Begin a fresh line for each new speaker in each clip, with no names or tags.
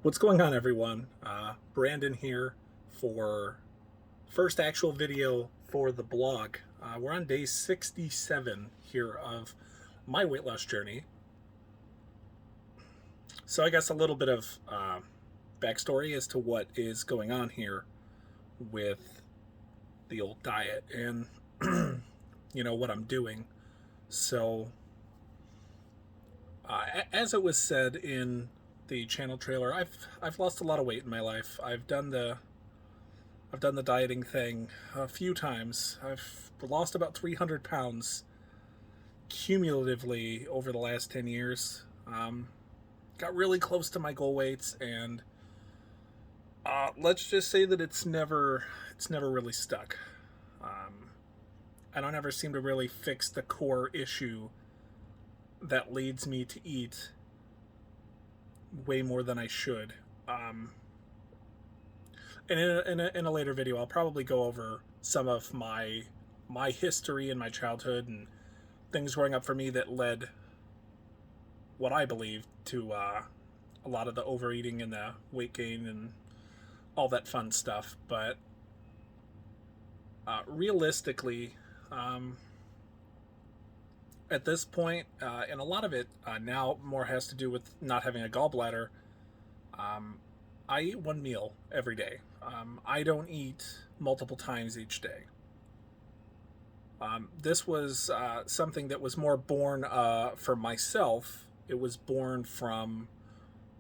What's going on, everyone? Brandon here for first actual video for the blog. We're on day 67 here of my weight loss journey. So I guess a little bit of backstory as to what is going on here with the old diet and what I'm doing. So as it was said in the channel trailer, I've lost a lot of weight in my life. I've done the dieting thing a few times. I've lost about 300 pounds cumulatively over the last 10 years. Got really close to my goal weights, and let's just say that it's never really stuck. I don't ever seem to really fix the core issue that leads me to eat way more than I should. And in a later video, I'll probably go over some of my history in my childhood and things growing up for me that led what I believe to a lot of the overeating and the weight gain and all that fun stuff. But realistically, at this point, and a lot of it now more has to do with not having a gallbladder, I eat one meal every day. I don't eat multiple times each day. This was something that was more born for myself. It was born from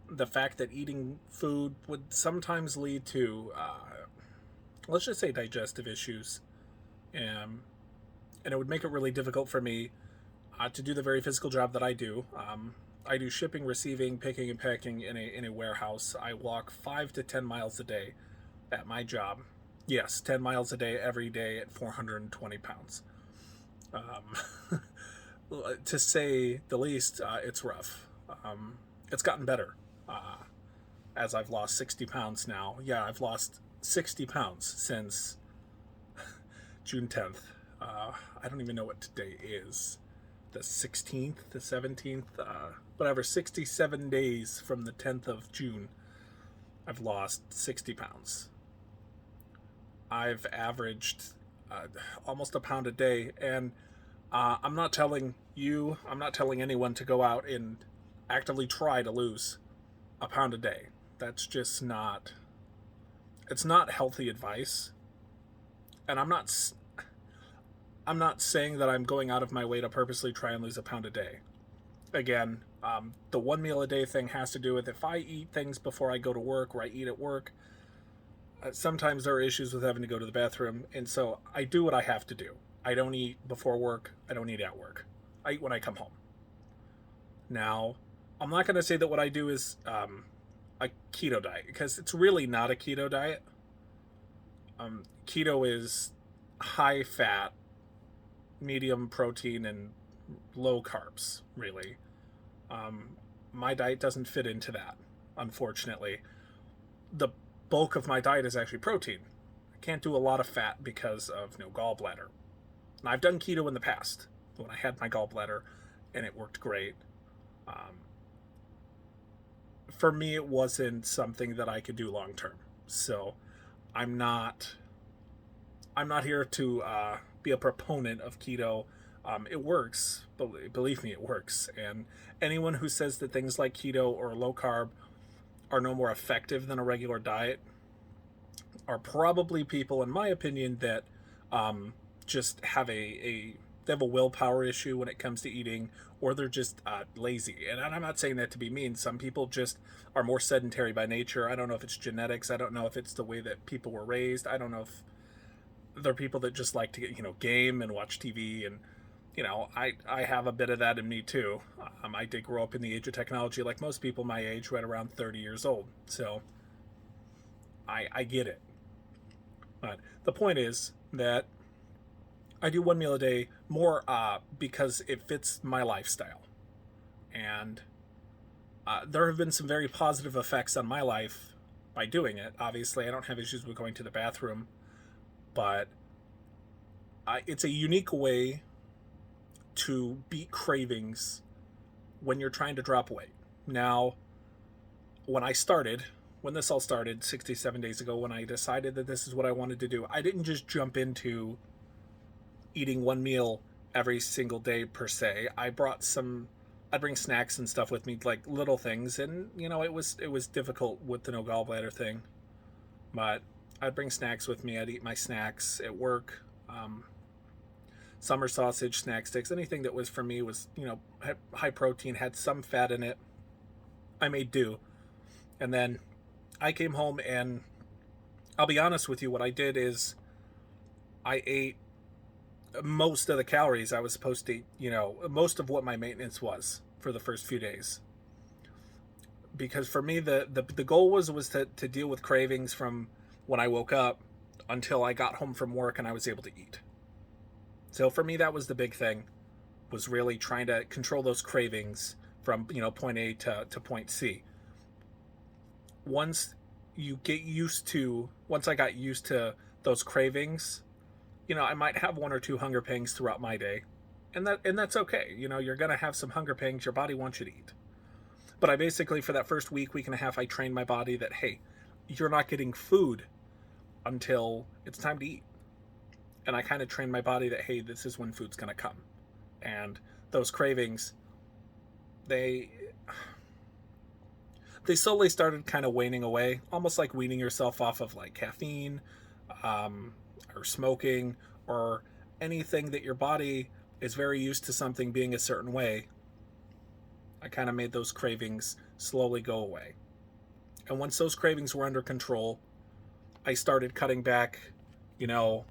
the fact that eating food would sometimes lead to, let's just say, digestive issues. And it would make it really difficult for me to do the very physical job that I do. I do shipping, receiving, picking, and packing in a warehouse. I walk 5 to 10 miles a day at my job. Yes, 10 miles a day every day at 420 pounds. To say the least, it's rough. It's gotten better as I've lost 60 pounds now. Yeah, I've lost 60 pounds since June 10th. I don't even know what today is. The 16th, the 17th, whatever, 67 days from the 10th of June, I've lost 60 pounds. I've averaged almost a pound a day, and I'm not telling you, I'm not telling anyone to go out and actively try to lose a pound a day. That's just not, it's not healthy advice. And I'm not saying that I'm going out of my way to purposely try and lose a pound a day. Again, the one meal a day thing has to do with if I eat things before I go to work or I eat at work, sometimes there are issues with having to go to the bathroom, and so I do what I have to do. I don't eat before work. I don't eat at work. I eat when I come home. Now, I'm not going to say that what I do is a keto diet, because it's really not a keto diet. Keto is high fat, medium protein, and low carbs, really. My diet doesn't fit into that, unfortunately. The bulk of my diet is actually protein. I can't do a lot of fat because of no gallbladder. And I've done keto in the past when I had my gallbladder, and it worked great. For me, it wasn't something that I could do long term. So I'm not here to be a proponent of keto. It works, believe me, it works. And anyone who says that things like keto or low carb are no more effective than a regular diet are probably people, in my opinion, that just have they have a willpower issue when it comes to eating, or they're just lazy. And I'm not saying that to be mean. Some people just are more sedentary by nature. I don't know if it's genetics. I don't know if it's the way that people were raised. I don't know if there are people that just like to game and watch TV, and I have a bit of that in me too. I did grow up in the age of technology, like most people my age, right around 30 years old. So I get it. But the point is that I do one meal a day more because it fits my lifestyle. And there have been some very positive effects on my life by doing it. Obviously, I don't have issues with going to the bathroom, but it's a unique way to beat cravings when you're trying to drop weight. Now, when I started, when this all started 67 days ago, when I decided that this is what I wanted to do, I didn't just jump into eating one meal every single day per se. I'd bring snacks and stuff with me, like little things, and it was difficult with the no gallbladder thing, but I'd bring snacks with me. I'd eat my snacks at work. Summer sausage, snack sticks, anything that was for me was high protein, had some fat in it. I made do, and then I came home and I'll be honest with you. What I did is I ate most of the calories I was supposed to eat, most of what my maintenance was for the first few days. Because for me, the goal was to deal with cravings from when I woke up until I got home from work and I was able to eat. So for me, that was the big thing, was really trying to control those cravings from, point A to point C. Once I got used to those cravings, I might have one or two hunger pangs throughout my day, and that's okay. You're gonna have some hunger pangs. Your body wants you to eat. But I basically, for that first week and a half, I trained my body that, hey, you're not getting food until it's time to eat. And I kind of trained my body that, hey, this is when food's gonna come. And those cravings, they slowly started kind of waning away, almost like weaning yourself off of like caffeine, or smoking, or anything that your body is very used to something being a certain way. I kind of made those cravings slowly go away. And once those cravings were under control, I started cutting back, on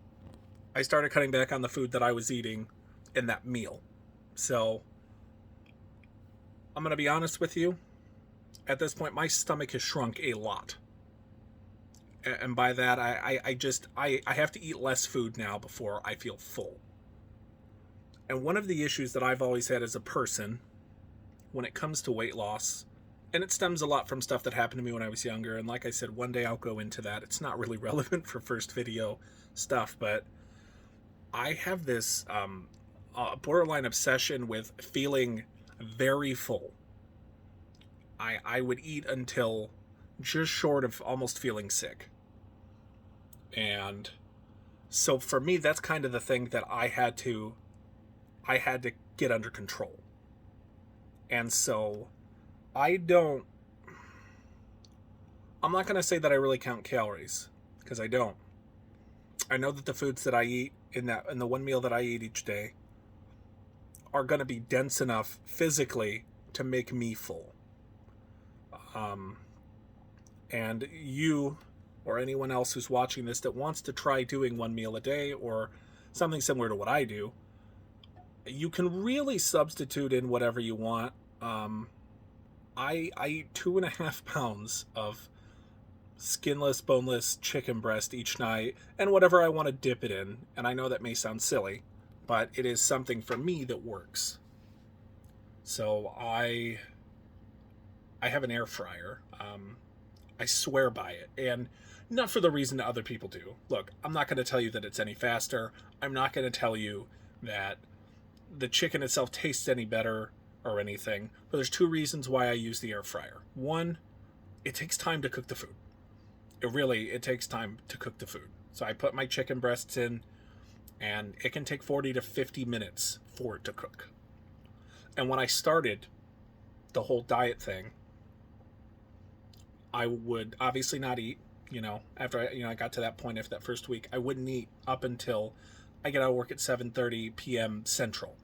the food that I was eating in that meal. So I'm going to be honest with you. At this point, my stomach has shrunk a lot. And by that, I have to eat less food now before I feel full. And one of the issues that I've always had as a person when it comes to weight loss, and it stems a lot from stuff that happened to me when I was younger, and like I said, one day I'll go into that. It's not really relevant for first video stuff, but I have this borderline obsession with feeling very full. I would eat until just short of almost feeling sick. And so for me, that's kind of the thing that I had to get under control. And so I'm not going to say that I really count calories, because I don't. I know that the foods that I eat in the one meal that I eat each day are going to be dense enough physically to make me full. And you or anyone else who's watching this that wants to try doing one meal a day or something similar to what I do, you can really substitute in whatever you want. I eat 2.5 pounds of skinless, boneless chicken breast each night, and whatever I want to dip it in. And I know that may sound silly, but it is something for me that works. So I have an air fryer. I swear by it, and not for the reason that other people do. Look, I'm not going to tell you that it's any faster. I'm not going to tell you that the chicken itself tastes any better or anything, but there's two reasons why I use the air fryer. One, it takes time to cook the food. It takes time to cook the food. So I put my chicken breasts in, and it can take 40 to 50 minutes for it to cook. And when I started the whole diet thing, I would obviously not eat, after I got to that point after that first week. I wouldn't eat up until I get out of work at 7:30 p.m. Central.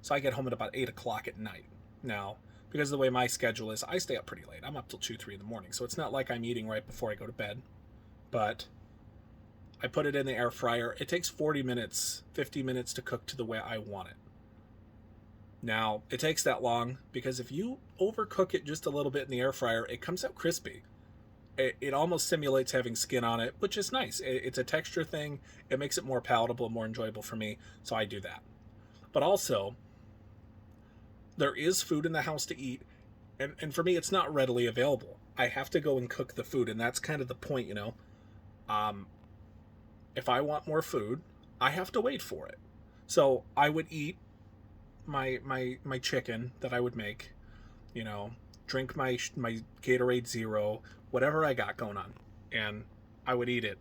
So I get home at about 8 o'clock at night. Now, because of the way my schedule is, I stay up pretty late. I'm up till 2, 3 in the morning. So it's not like I'm eating right before I go to bed. But I put it in the air fryer. It takes 40 minutes, 50 minutes to cook to the way I want it. Now, it takes that long because if you overcook it just a little bit in the air fryer, it comes out crispy. It almost simulates having skin on it, which is nice. It's a texture thing. It makes it more palatable, more enjoyable for me, so I do that. But also, there is food in the house to eat, and for me, it's not readily available. I have to go and cook the food, and that's kind of the point, If I want more food, I have to wait for it. So I would eat my chicken that I would make, drink my Gatorade Zero, whatever I got going on, and I would eat it.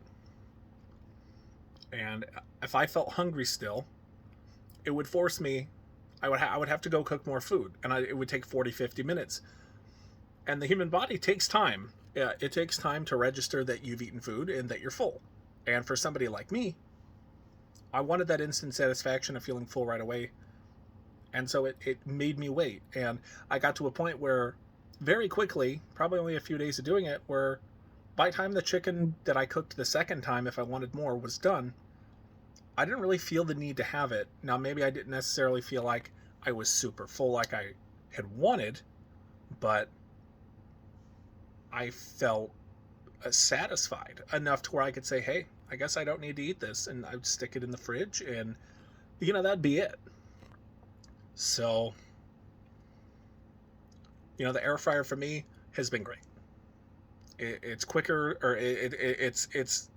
And if I felt hungry still, it would force me. I would have to go cook more food, and it would take 40, 50 minutes. And the human body takes time. Yeah, it takes time to register that you've eaten food and that you're full. And for somebody like me, I wanted that instant satisfaction of feeling full right away. And so it made me wait. And I got to a point where very quickly, probably only a few days of doing it, where by the time the chicken that I cooked the second time, if I wanted more, was done, I didn't really feel the need to have it. Now, maybe I didn't necessarily feel like I was super full like I had wanted, but I felt satisfied enough to where I could say, hey, I guess I don't need to eat this. And I would stick it in the fridge and, that'd be it. So, the air fryer for me has been great. It's quicker, or it's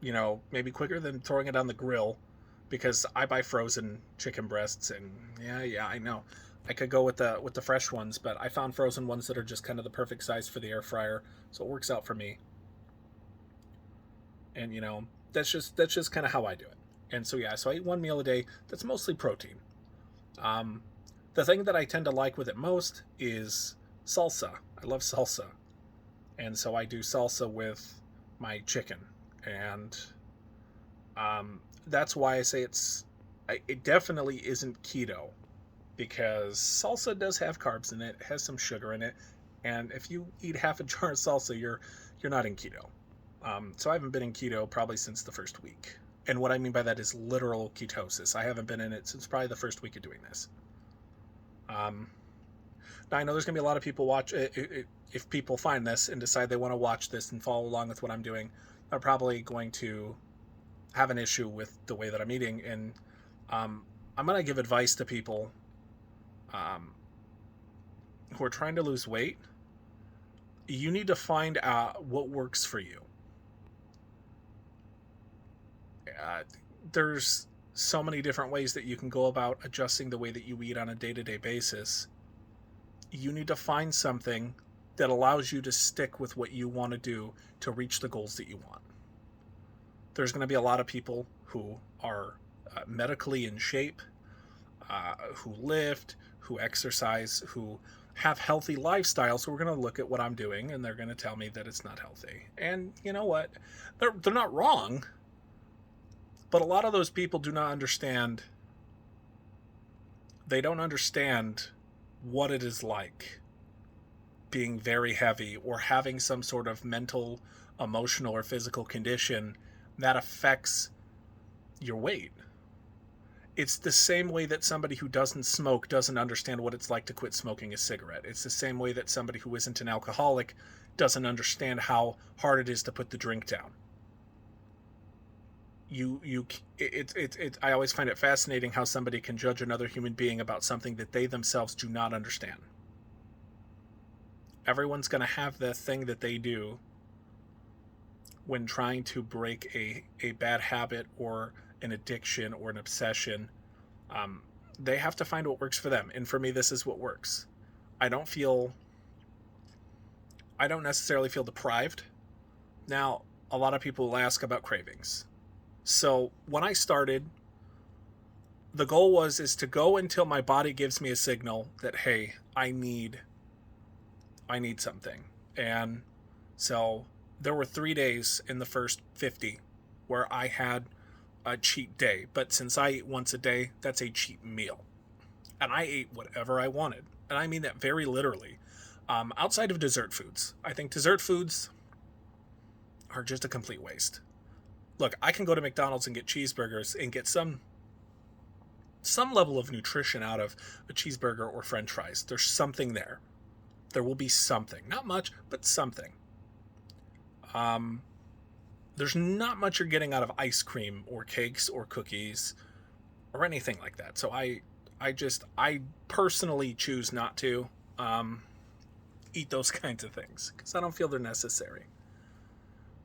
maybe quicker than throwing it on the grill, because I buy frozen chicken breasts, and yeah, I know I could go with the fresh ones, but I found frozen ones that are just kind of the perfect size for the air fryer, so it works out for me. And that's just kind of how I do it. And so so I eat one meal a day that's mostly protein. The thing that I tend to like with it most is salsa. I love salsa. And so I do salsa with my chicken. And that's why I say it definitely isn't keto, because salsa does have carbs in it, has some sugar in it. And if you eat half a jar of salsa, you're not in keto. So I haven't been in keto probably since the first week. And what I mean by that is literal ketosis. I haven't been in it since probably the first week of doing this. Now, I know there's going to be a lot of people watch if people find this and decide they want to watch this and follow along with what I'm doing, they're probably going to have an issue with the way that I'm eating. And I'm going to give advice to people who are trying to lose weight. You need to find out what works for you. There's so many different ways that you can go about adjusting the way that you eat on a day-to-day basis. You need to find something that allows you to stick with what you want to do to reach the goals that you want. There's going to be a lot of people who are medically in shape, who lift, who exercise, who have healthy lifestyles. So we're going to look at what I'm doing, and they're going to tell me that it's not healthy. And you know what? They're not wrong. But a lot of those people do not understand. They don't understand what it is like being very heavy or having some sort of mental, emotional, or physical condition that affects your weight. It's the same way that somebody who doesn't smoke doesn't understand what it's like to quit smoking a cigarette. It's the same way that somebody who isn't an alcoholic doesn't understand how hard it is to put the drink down. I always find it fascinating how somebody can judge another human being about something that they themselves do not understand. Everyone's going to have the thing that they do when trying to break a bad habit or an addiction or an obsession. They have to find what works for them. And for me, this is what works. I don't necessarily feel deprived. Now, a lot of people will ask about cravings. So when I started, the goal is to go until my body gives me a signal that, hey, I need something. And so there were 3 days in the first 50 where I had a cheat day. But since I eat once a day, that's a cheat meal. And I ate whatever I wanted. And I mean that very literally. Outside of dessert foods. I think dessert foods are just a complete waste. Look, I can go to McDonald's and get cheeseburgers and get some level of nutrition out of a cheeseburger or french fries. There's something there. There will be something. Not much, but something. There's not much you're getting out of ice cream or cakes or cookies or anything like that. So I personally choose not to eat those kinds of things because I don't feel they're necessary.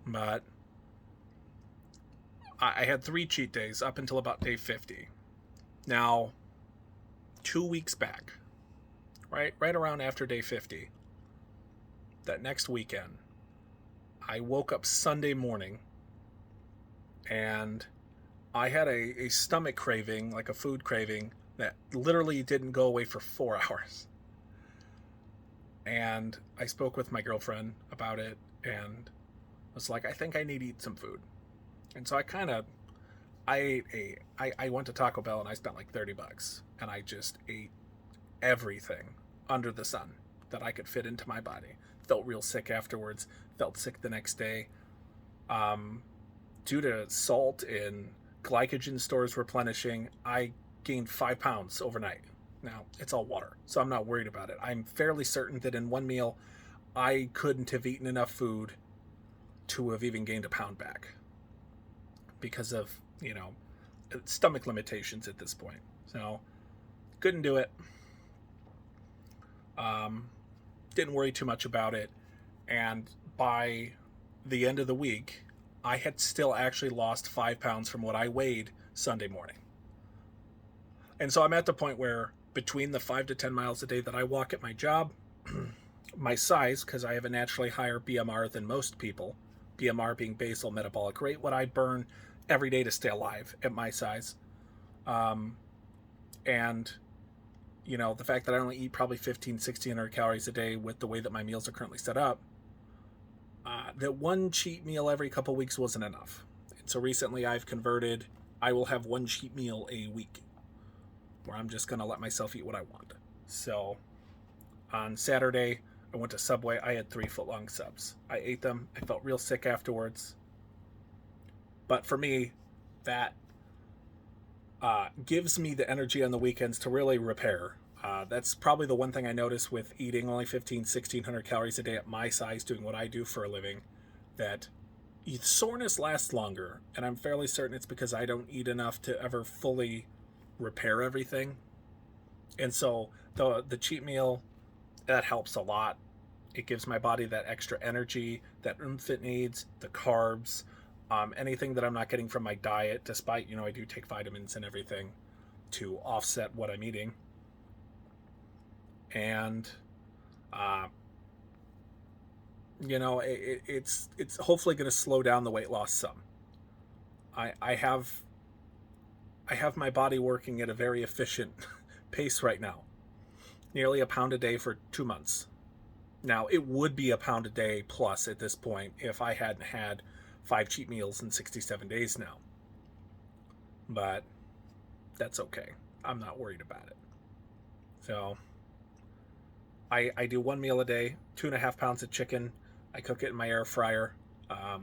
But I had 3 cheat days up until about day 50. Now, 2 weeks back, right around after day 50, that next weekend, I woke up Sunday morning and I had a stomach craving, like a food craving, that literally didn't go away for 4 hours. And I spoke with my girlfriend about it and was like, I think I need to eat some food. And so I went to Taco Bell and I spent like $30 and I just ate everything under the sun that I could fit into my body. Felt real sick afterwards, felt sick the next day. Due to salt and glycogen stores replenishing, I gained 5 pounds overnight. Now, it's all water, so I'm not worried about it. I'm fairly certain that in one meal, I couldn't have eaten enough food to have even gained a pound back because of, stomach limitations at this point. So, couldn't do it. Didn't worry too much about it. And by the end of the week, I had still actually lost 5 pounds from what I weighed Sunday morning. And so I'm at the point where between the 5 to 10 miles a day that I walk at my job, my size, because I have a naturally higher BMR than most people, BMR being basal metabolic rate, what I burn every day to stay alive at my size. And, the fact that I only eat probably 1,600 calories a day with the way that my meals are currently set up, that one cheat meal every couple weeks wasn't enough. And so recently I've converted, I will have one cheat meal a week where I'm just going to let myself eat what I want. So on Saturday, I went to Subway. I had 3-foot-long subs. I ate them. I felt real sick afterwards. But for me, that gives me the energy on the weekends to really repair. That's probably the one thing I notice with eating only 1,600 calories a day at my size, doing what I do for a living, that soreness lasts longer. And I'm fairly certain it's because I don't eat enough to ever fully repair everything. And so the cheat meal, that helps a lot. It gives my body that extra energy, that oomph it needs, the carbs, anything that I'm not getting from my diet, despite, I do take vitamins and everything to offset what I'm eating. And, it's hopefully going to slow down the weight loss some. I have my body working at a very efficient pace right now. Nearly a pound a day for 2 months. Now, it would be a pound a day plus at this point if I hadn't had 5 cheat meals in 67 days now. But that's okay. I'm not worried about it. So I do 1 meal a day, 2.5 pounds of chicken. I cook it in my air fryer. I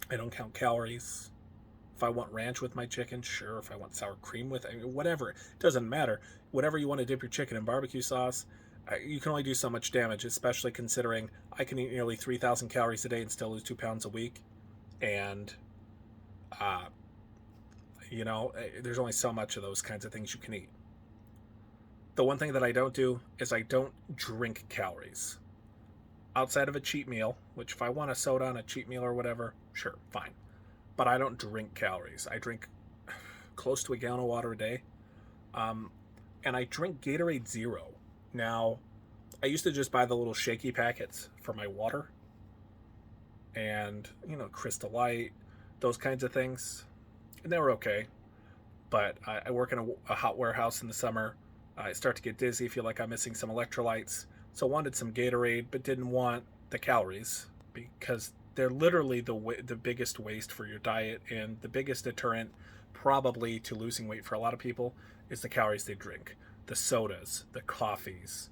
don't count calories. If I want ranch with my chicken, sure. If I want sour cream with it, whatever. It doesn't matter. Whatever you want to dip your chicken in barbecue sauce, you can only do so much damage, especially considering I can eat nearly 3,000 calories a day and still lose 2 pounds a week. And, there's only so much of those kinds of things you can eat. The one thing that I don't do is I don't drink calories. Outside of a cheat meal, which if I want a soda on a cheat meal or whatever, sure, fine. But I don't drink calories. I drink close to a gallon of water a day. And I drink Gatorade Zero. Now, I used to just buy the little shaky packets for my water. And, Crystal Light, those kinds of things. And they were okay. But I work in a hot warehouse in the summer. I start to get dizzy, feel like I'm missing some electrolytes. So I wanted some Gatorade, but didn't want the calories because they're literally the biggest waste for your diet, and the biggest deterrent probably to losing weight for a lot of people is the calories they drink. The sodas, the coffees,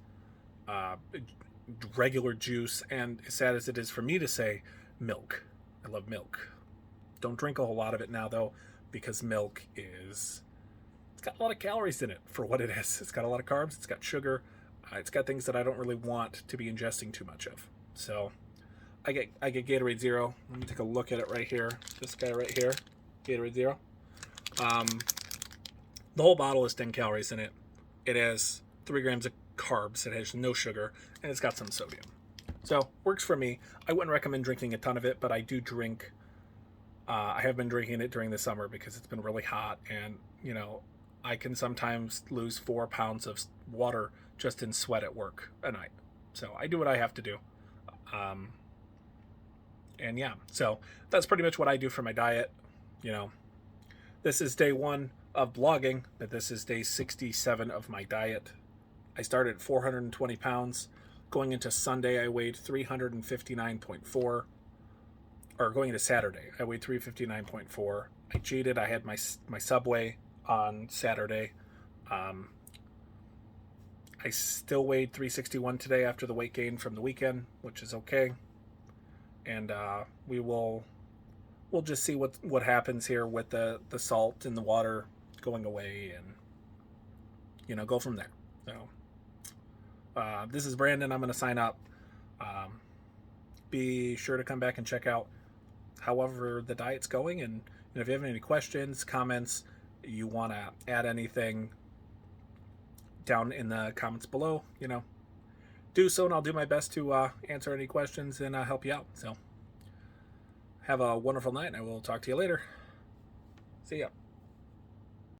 regular juice, and as sad as it is for me to say, milk. I love milk. Don't drink a whole lot of it now, though, because milk it's got a lot of calories in it for what it is. It's got a lot of carbs, it's got sugar, it's got things that I don't really want to be ingesting too much of. So I get Gatorade Zero. Let me take a look at it right here. This guy right here, Gatorade Zero. The whole bottle has 10 calories in it. It has 3 grams of carbs. It has no sugar, and it's got some sodium. So works for me. I wouldn't recommend drinking a ton of it, but I do drink. I have been drinking it during the summer because it's been really hot, and I can sometimes lose 4 pounds of water just in sweat at work a night. So I do what I have to do. And yeah, so that's pretty much what I do for my diet. You know, this is day 1 of blogging, but this is day 67 of my diet. I started at 420 pounds. Going into Sunday, I weighed 359.4. Or going into Saturday, I weighed 359.4. I cheated. I had my Subway on Saturday. I still weighed 361 today after the weight gain from the weekend, which is okay. And we'll just see what happens here with the salt in the water going away, and go from there. So this is Brandon. I'm going to sign up. Be sure to come back and check out however the diet's going, and if you have any questions, comments, you want to add anything down in the comments below, do so, and I'll do my best to answer any questions and help you out. So have a wonderful night, and I will talk to you later. See ya.